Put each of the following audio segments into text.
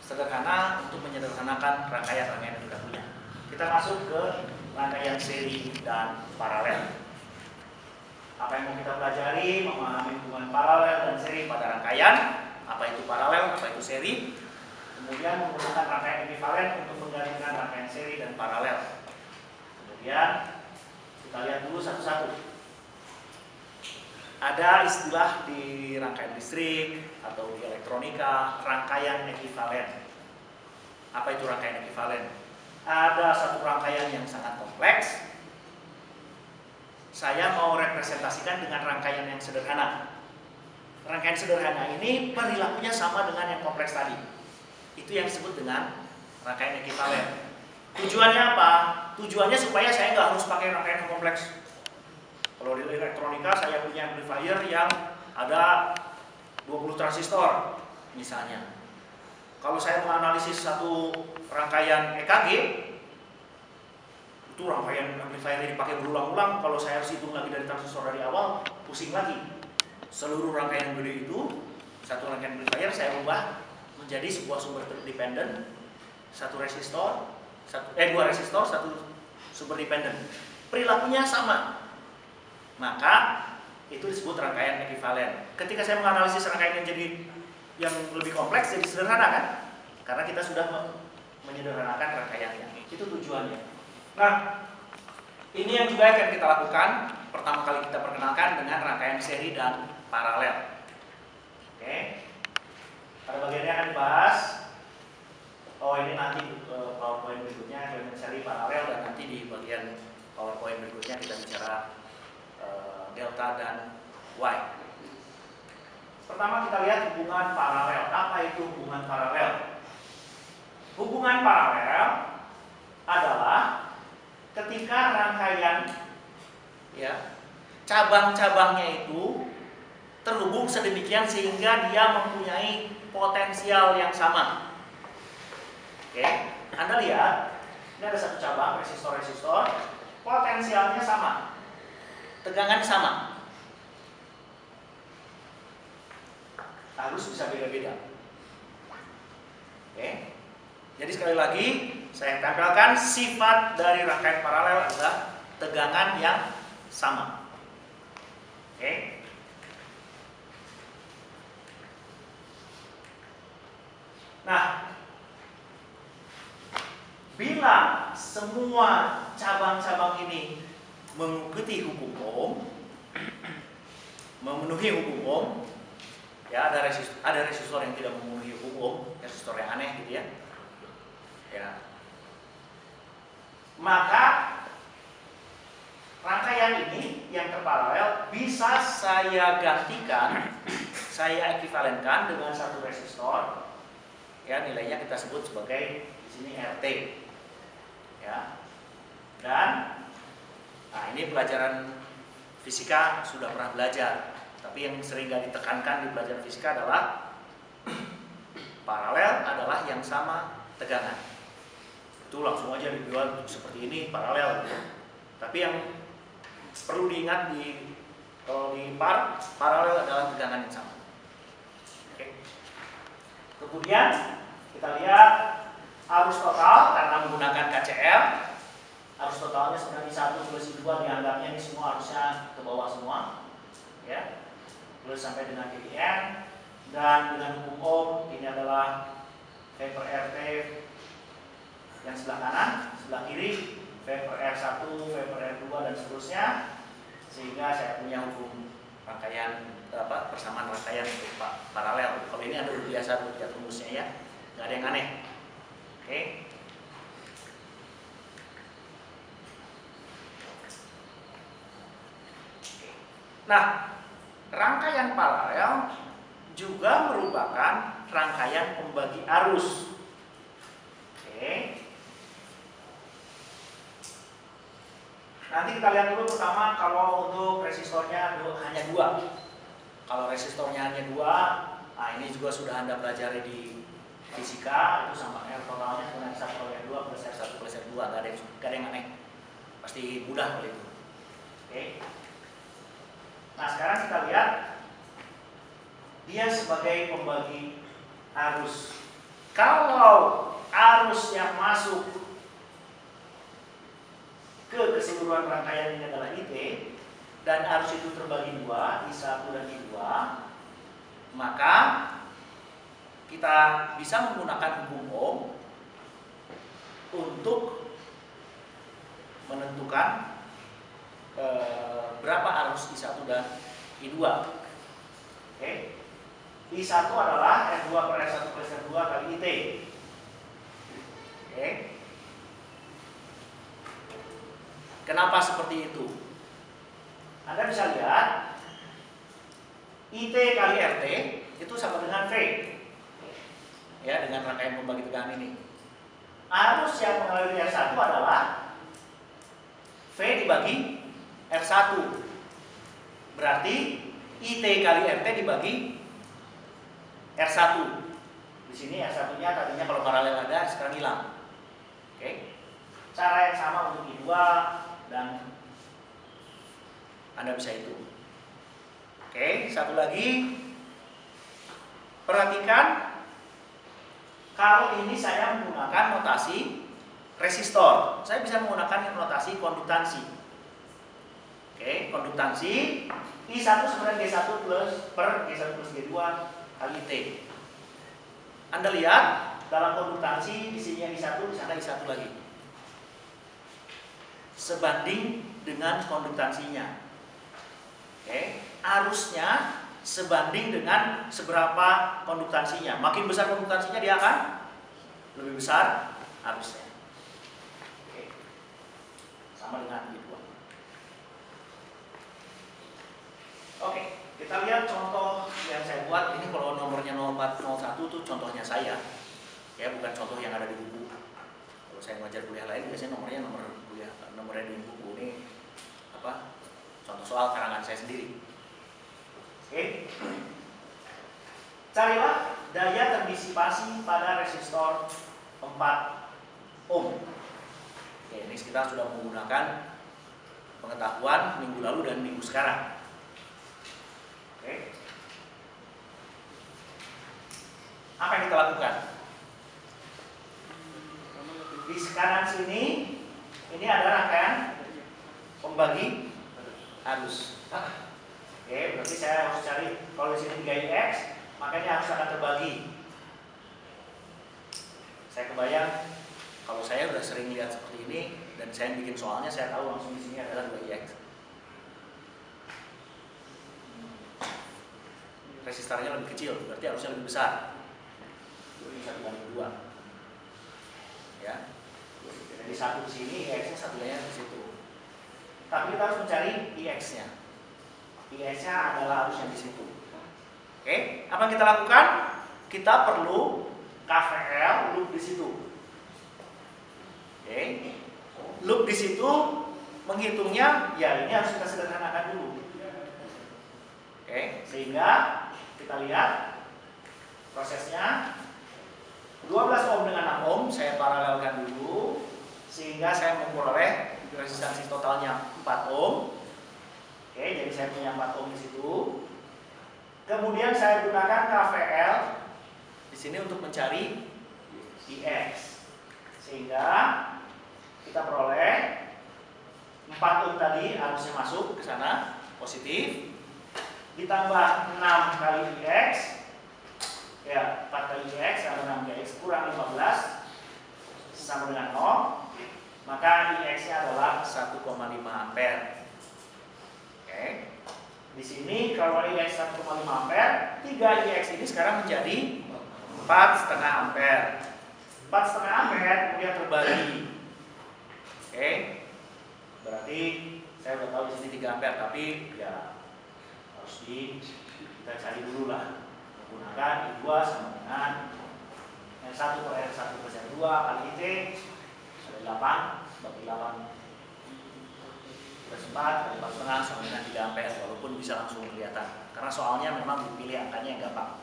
sederhana untuk menyederhanakan rangkaian-rangkaian yang kita punya. Kita masuk ke rangkaian seri dan paralel. Apa yang mau kita pelajari? Memahami hubungan paralel dan seri pada rangkaian. Apa itu paralel, apa itu seri. Kemudian menggunakan rangkaian ekivalen untuk menggabungkan rangkaian seri dan paralel. Kemudian kita lihat dulu satu-satu. Ada istilah di rangkaian listrik atau di elektronika, rangkaian ekivalen. Apa itu rangkaian ekivalen? Ada satu rangkaian yang sangat kompleks. Saya mau representasikan dengan rangkaian yang sederhana. Rangkaian sederhana ini perilakunya sama dengan yang kompleks tadi. Itu yang disebut dengan rangkaian ekivalen. Tujuannya apa? Tujuannya supaya saya nggak harus pakai rangkaian yang kompleks. Kalau di elektronika saya punya amplifier yang ada 20 transistor misalnya. Kalau saya menganalisis satu rangkaian EKG, itu rangkaian amplifier yang dipakai berulang-ulang. Kalau saya harus hitung lagi dari transistor dari awal, pusing lagi. Seluruh rangkaian gede itu, satu rangkaian amplifier saya ubah menjadi sebuah sumber dependen, dua resistor, satu sumber dependen. Perilakunya sama. Maka itu disebut rangkaian ekivalen. Ketika saya menganalisis rangkaian yang lebih kompleks jadi sederhana kan? Karena kita sudah menyederhanakan rangkaiannya. Itu tujuannya. Nah, ini yang juga akan kita lakukan. Pertama kali kita perkenalkan dengan rangkaian seri dan paralel. Oke. Pada bagiannya akan dibahas. Oh, ini nanti PowerPoint berikutnya seri paralel, dan nanti di bagian PowerPoint berikutnya kita bicara delta dan Y. Pertama kita lihat hubungan paralel. Apa itu hubungan paralel? Hubungan paralel adalah ketika rangkaian cabang-cabangnya itu terhubung sedemikian sehingga dia mempunyai potensial yang sama. Oke, Anda lihat, ini ada satu cabang resistor, potensialnya sama. Tegangan sama, harus bisa beda-beda. Oke. Jadi sekali lagi saya tampilkan sifat dari rangkaian paralel adalah tegangan yang sama. Oke. Nah, bila semua cabang-cabang ini mengikuti hukum Ohm, memenuhi hukum Ohm, ya ada resistor yang tidak memenuhi hukum Ohm, resistor yang aneh gitu ya. Maka rangkaian ini yang terparalel bisa saya gantikan, saya ekivalenkan dengan satu resistor, ya nilainya kita sebut sebagai di sini RT, ya. Dan nah, ini pelajaran fisika sudah pernah belajar, tapi yang sering gak ditekankan di pelajaran fisika adalah paralel adalah yang sama tegangan. Itu langsung aja dijual seperti ini paralel. Tapi yang perlu diingat kalau di paralel adalah tegangan yang sama. Oke. Kemudian kita lihat arus total karena menggunakan KCL. Arus totalnya sebenarnya 1 plus 2, dianggapnya ini semua arusnya ke bawah semua, ya, plus sampai dengan KVN. Dan dengan hukum Ohm ini adalah V per RT yang sebelah kanan, sebelah kiri V per R1, V per R2 dan seterusnya, sehingga saya punya hukum rangkaian persamaan rangkaian untuk paralel. Kalau ini Anda udah biasa lihat rumusnya ya, nggak ada yang aneh. Oke. Nah, rangkaian paralel juga merupakan rangkaian pembagi arus. Oke. Nanti kita lihat dulu pertama kalau untuk resistornya hanya 2. Kalau resistornya hanya 2, nah ini juga sudah Anda pelajari di fisika, itu sama R totalnya dengan R1 per R2 plus R1 plus R2, nggak ada yang aneh. Pasti mudah kalau itu. Oke. Nah, sekarang kita lihat dia sebagai pembagi arus. Kalau arus yang masuk ke keseluruhan rangkaian ini adalah IT, dan arus itu terbagi dua, I1 dan I2, maka kita bisa menggunakan hukum Ohm untuk menentukan berapa arus I1 dan I2. Oke. I1 adalah R2 per R1 plus R2 kali IT. Oke. Kenapa seperti itu? Anda bisa lihat IT kali RT itu sama dengan V. Ya, dengan rangkaian pembagi tegangan ini. Arus yang mengalir R1 adalah V dibagi R1. Berarti IT kali RT dibagi R1. Di sini R1-nya tadinya kalau paralel ada, sekarang hilang. Oke. Cara yang sama untuk I2 dan Anda bisa hitung. Oke, satu lagi. Perhatikan, kalau ini saya menggunakan notasi resistor, saya bisa menggunakan notasi konduktansi. Oke, konduktansi I1 sebenarnya G1 plus per G1 plus G2 kali T. Anda lihat dalam konduktansi di sini I1, di sana I1 lagi. Sebanding dengan konduktansinya. Oke, arusnya sebanding dengan seberapa konduktansinya. Makin besar konduktansinya, dia akan lebih besar arusnya. Oke. Sama dengan I2. Oke, kita lihat contoh yang saya buat. Ini kalau nomornya 0401 itu contohnya saya. Ya, bukan contoh yang ada di buku. Kalau saya ngajar kuliah lain biasanya nomornya nomornya di buku. Ini apa? Contoh soal karangan saya sendiri. Oke. Carilah daya terdisipasi pada resistor 4 ohm. Oke, ini kita sudah menggunakan pengetahuan minggu lalu dan minggu sekarang. Oke. Apa yang kita lakukan? Di kanan sini ini ada rangkaian pembagi arus. Oke, berarti saya harus cari, kalau di sini 3IX, makanya harus akan terbagi. Saya kebayang kalau saya udah sering lihat seperti ini dan saya bikin soalnya, saya tahu langsung di sini adalah 2IX. Resistornya lebih kecil, berarti arusnya lebih besar. Jadi 1/2. Ya. Jadi satu di sini, IX-nya satunya di situ. Tapi kita harus mencari IX-nya. IX-nya adalah arus yang di situ. Oke, apa yang kita lakukan? Kita perlu KVL loop di situ. Oke, loop di situ menghitungnya, ya ini harus kita sederhanakan dulu. Oke, sehingga kita lihat prosesnya. 12 ohm dengan 6 ohm saya paralelkan dulu, sehingga saya memperoleh resistansi totalnya 4 ohm. Oke, jadi saya punya 4 ohm di situ. Kemudian saya gunakan KVL di sini untuk mencari IX, sehingga kita peroleh 4 ohm tadi arusnya masuk ke sana positif, ditambah 6 kali IX, ya 4 kali IX sama 6 kali IX kurang 15 sama dengan 0, maka IX-nya adalah 1,5 ampere. Oke. Di sini kalau IX 1,5 ampere, 3 IX ini sekarang menjadi 4,5 ampere. 4,5 ampere kemudian terbagi. Oke. Berarti saya udah tahu di sini 3 ampere, tapi ya harus kita cari dulu lah. Menggunakan I2 sama dengan R1 per R1 plus R2 kali IT, ada 8 bagi 8 plus 4 kali 4,5 sama dengan 3 ampere, walaupun bisa langsung kelihatan karena soalnya memang dipilih angkanya yang gampang.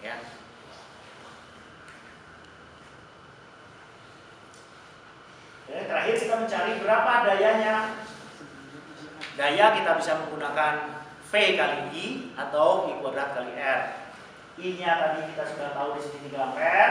Ya. Oke, terakhir kita mencari berapa dayanya. Daya kita bisa menggunakan V kali I atau I kuadrat kali R. I-nya tadi kita sudah tahu di sini 3 ampere.